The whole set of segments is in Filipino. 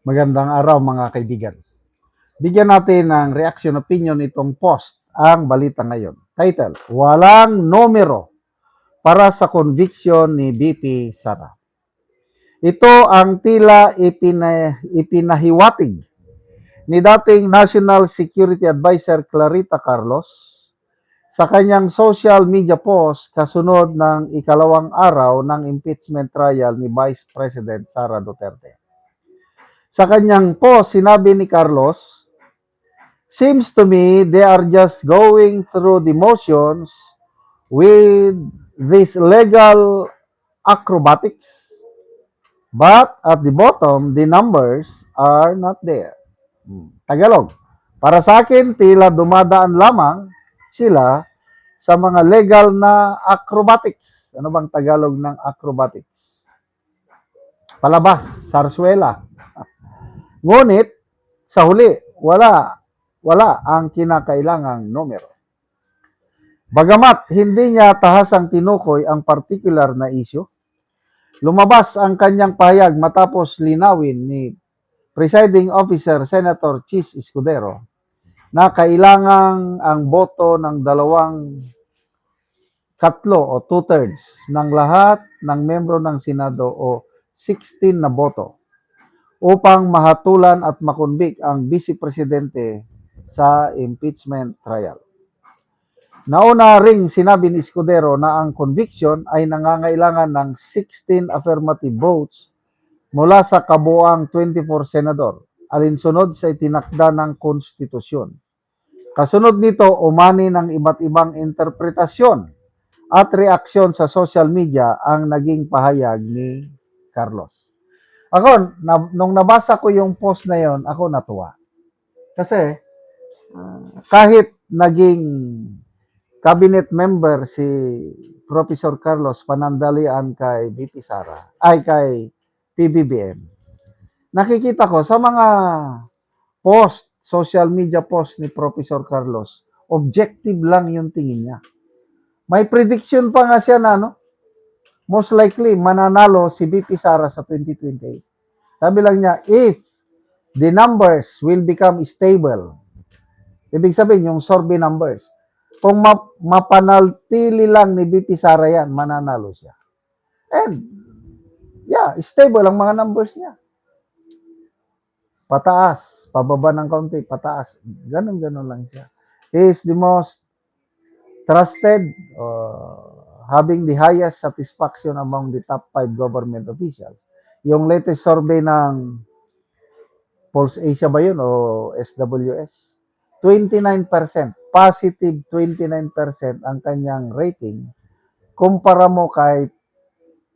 Magandang araw mga kaibigan. Bigyan natin ng reaction opinion itong post ang balita ngayon. Title, Walang Numero para sa conviction ni BP Sara. Ito ang tila ipinahiwatig ni dating National Security Advisor Clarita Carlos sa kanyang social media post kasunod ng ikalawang araw ng impeachment trial ni Vice President Sara Duterte. Sa kanyang post, sinabi ni Carlos, seems to me they are just going through the motions with these legal acrobatics. But at the bottom, the numbers are not there. Tagalog. Para sa akin, tila dumadaan lamang sila sa mga legal na acrobatics. Ano bang Tagalog ng acrobatics? Palabas, sarsuela. Ngunit, sa huli, wala ang kinakailangang numero. Bagamat hindi niya tahasang tinukoy ang particular na issue, lumabas ang kanyang pahayag matapos linawin ni Presiding Officer Senator Chis Escudero na kailangang ang boto ng katlo o two-thirds ng lahat ng membro ng Senado o 16 na boto upang mahatulan at makonvict ang Vice Presidente sa impeachment trial. Nauna ring sinabi ni Escudero na ang conviction ay nangangailangan ng 16 affirmative votes mula sa kabuuang 24 senador, alinsunod sa itinakda ng konstitusyon. Kasunod nito, umani ng iba't ibang interpretasyon at reaksyon sa social media ang naging pahayag ni Carlos. Ako, nung nabasa ko yung post na yon, ako natuwa. Kasi kahit naging cabinet member si Professor Carlos panandalian kay BP Sara, ay kay PBBM, nakikita ko sa mga post, social media post ni Professor Carlos, objective lang yung tingin niya. May prediction pa nga siya na, most likely, mananalo si BP Sara sa 2028. Sabi lang niya, if the numbers will become stable, ibig sabihin, yung survey numbers, kung mapanaltili lang ni BP Sara yan, mananalo siya. And, yeah, stable ang mga numbers niya. Pataas, pababa ng kaunti, pataas. Ganon lang siya. He is the most trusted, having the highest satisfaction among the top 5 government officials. Yung latest survey ng Pulse Asia ba yun o SWS? 29%, positive 29% ang kanyang rating kumpara mo kay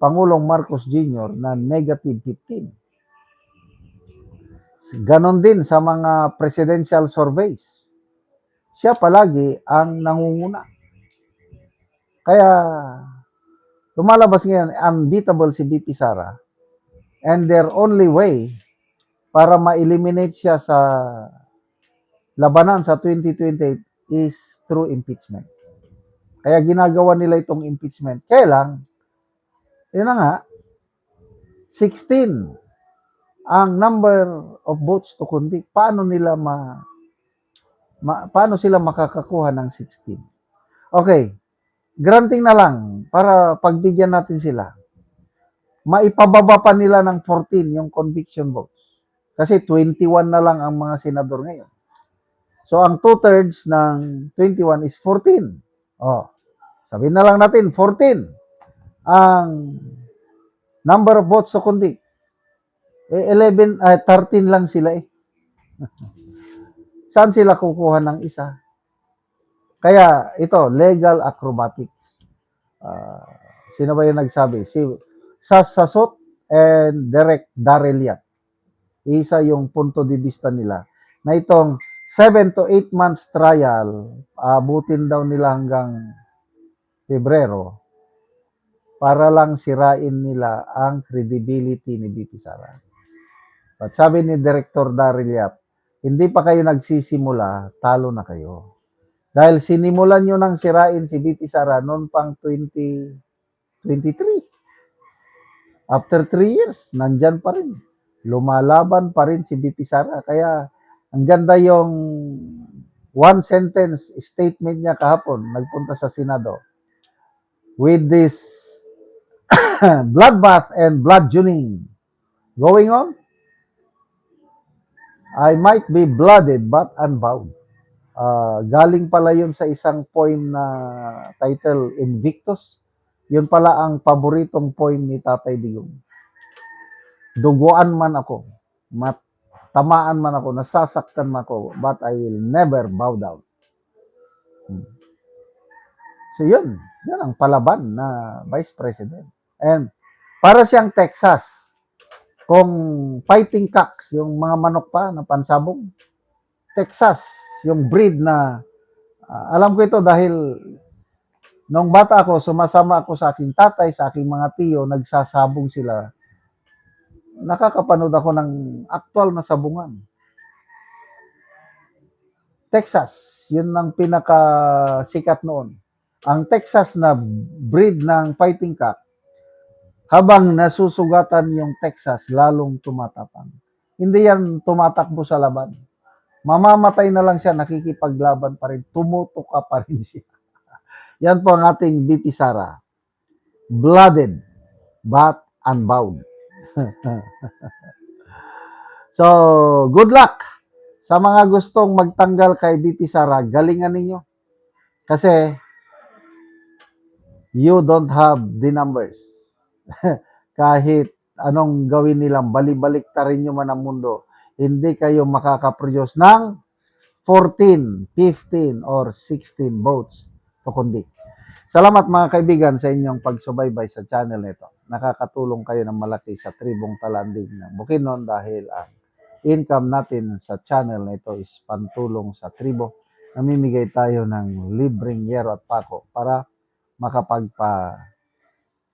Pangulong Marcos Jr. na negative 15. Ganon din sa mga presidential surveys. Siya palagi ang nangunguna. Kaya lumalabas ngayon, unbeatable si BP Sara, and their only way para ma-eliminate siya sa labanan sa 2028 is through impeachment. Kaya ginagawa nila itong impeachment. Kaya lang, yun na nga, 16 ang number of votes to convict. Paano sila makakakuha ng 16? Okay, granting na lang para pagbigyan natin sila. Maipababa pa nila ng 14 yung conviction votes. Kasi 21 na lang ang mga senador ngayon. So, ang 2/3 ng 21 is 14. Sabihin na lang natin, 14 ang number of votes to convict. 13 lang sila eh. Saan sila kukuha ng isa? Kaya, ito, legal acrobatics. Sino ba yung nagsabi? Si Sasot and Derek Dareliat. Isa yung punto de vista nila na itong 7 to 8 months trial, abutin daw nila hanggang Pebrero para lang sirain nila ang credibility ni BP Sara. At sabi ni Director Daryl Yap, hindi pa kayo nagsisimula, talo na kayo. Dahil sinimulan nyo nang sirain si BP Sara noon pang 2023. After 3 years, nandyan pa rin. lumalaban pa rin si BP Sara. Kaya ang ganda yung one sentence statement niya kahapon, nagpunta sa Senado. With this bloodbath and bludgeoning going on, I might be blooded but unbound. Galing pala yun sa isang poem na title Invictus. Yun pala ang paboritong poem ni Tatay Digong. Duguan man ako, tamaan man ako, nasasaktan man ako, but I will never bow down. So yun ang palaban na Vice President. And para siyang Texas, kung fighting cocks, yung mga manok pa na pansabong, Texas, yung breed na, alam ko ito dahil nung bata ako, sumasama ako sa aking tatay, sa aking mga tiyo, nagsasabong sila. Nakakapanood ako ng aktual na sabungan. Texas, yun ang pinakasikat noon. Ang Texas na breed ng fighting cock, habang nasusugatan yung Texas, lalong tumatapang. Hindi yan tumatakbo sa laban. Mamamatay na lang siya, nakikipaglaban pa rin, tumutuka pa rin siya. Yan po ang ating BP Sara. Blooded, but unbound. So, good luck sa mga gustong magtanggal kay BP Sara. Galingan ninyo. Kasi, you don't have the numbers. Kahit anong gawin nilang, balibalik ta rin nyo man ang mundo, hindi kayo makakaproduce ng 14, 15, or 16 votes to convict. Salamat mga kaibigan sa inyong pagsubaybay sa channel nito. Nakakatulong kayo ng malaki sa tribong talanding ng Bukidnon dahil ang income natin sa channel nito is pantulong sa tribo. Namimigay tayo ng libreng yero at pako para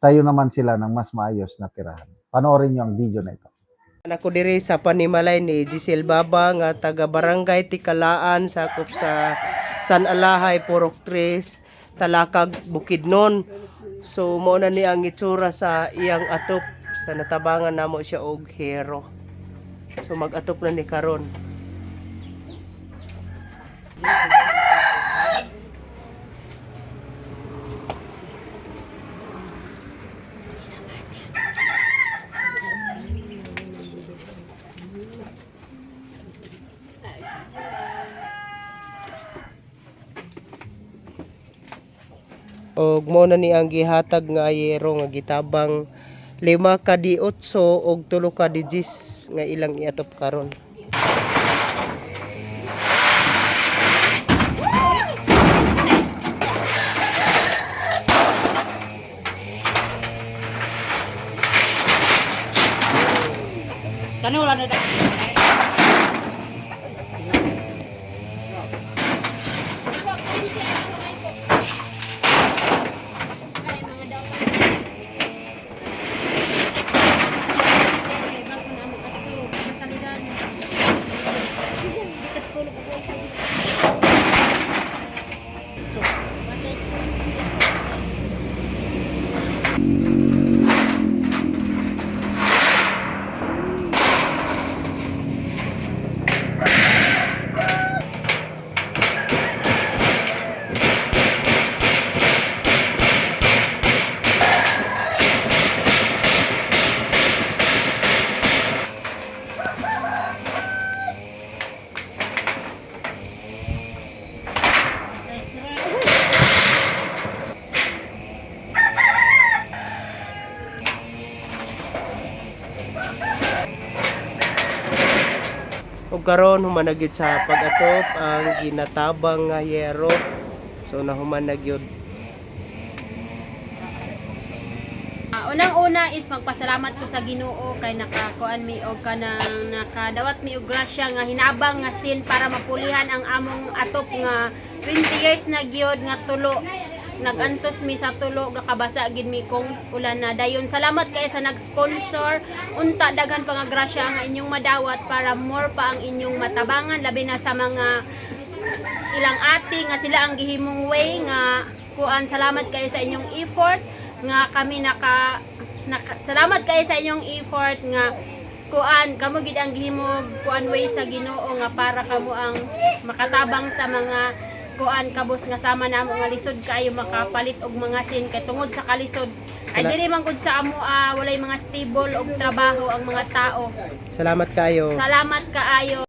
tayo naman sila ng mas maayos na tirahan. Panoorin nyo ang video na ito. Ako diri sa panimalay ni Giselle Baba nga taga Barangay Tikalaan sakop sa San Alahay, Purok 3, Talakag, Bukidnon. So mo na ni ang itsura sa iyang atop sa natabangan namo siya og hero. So mag-atop na ni karon. Og mo na ni ang gihatag nga yero nga gitabang 5 ka di 8 og 3 ka di 10 nga ilang iatop karon. Wala na ug karon humanagid sa pag-atop ang ginatabang nga yero. So nahuman na gyud. Unang-una is magpasalamat ko sa Ginoo kay nakakuan mi og kanang nakadawat mi og grasya nga hinabang nga sin para mapulihan ang among atop nga 20 years na gyud nga tulo. Nagantos mi sa tulo gakabasa gid mi kong ulan na dayon. Salamat kay sa nag-sponsor unta daghan pa nga grasya nga inyong madawat para more pa ang inyong matabangan labi na sa mga ilang ati nga sila ang gihimong way nga kuan. Salamat kay sa inyong effort nga kami salamat kay sa inyong effort nga kuan kamo gid ang gihimog kuan way sa Ginoo nga para kamo ang makatabang sa mga kuan kabos nga sama namo nga lisod kayo makapalit og mga sin kay tungod sa kalisod ay diri man gud sa amo walay mga stable og trabaho ang mga tao. Salamat kayo. Salamat kaayo.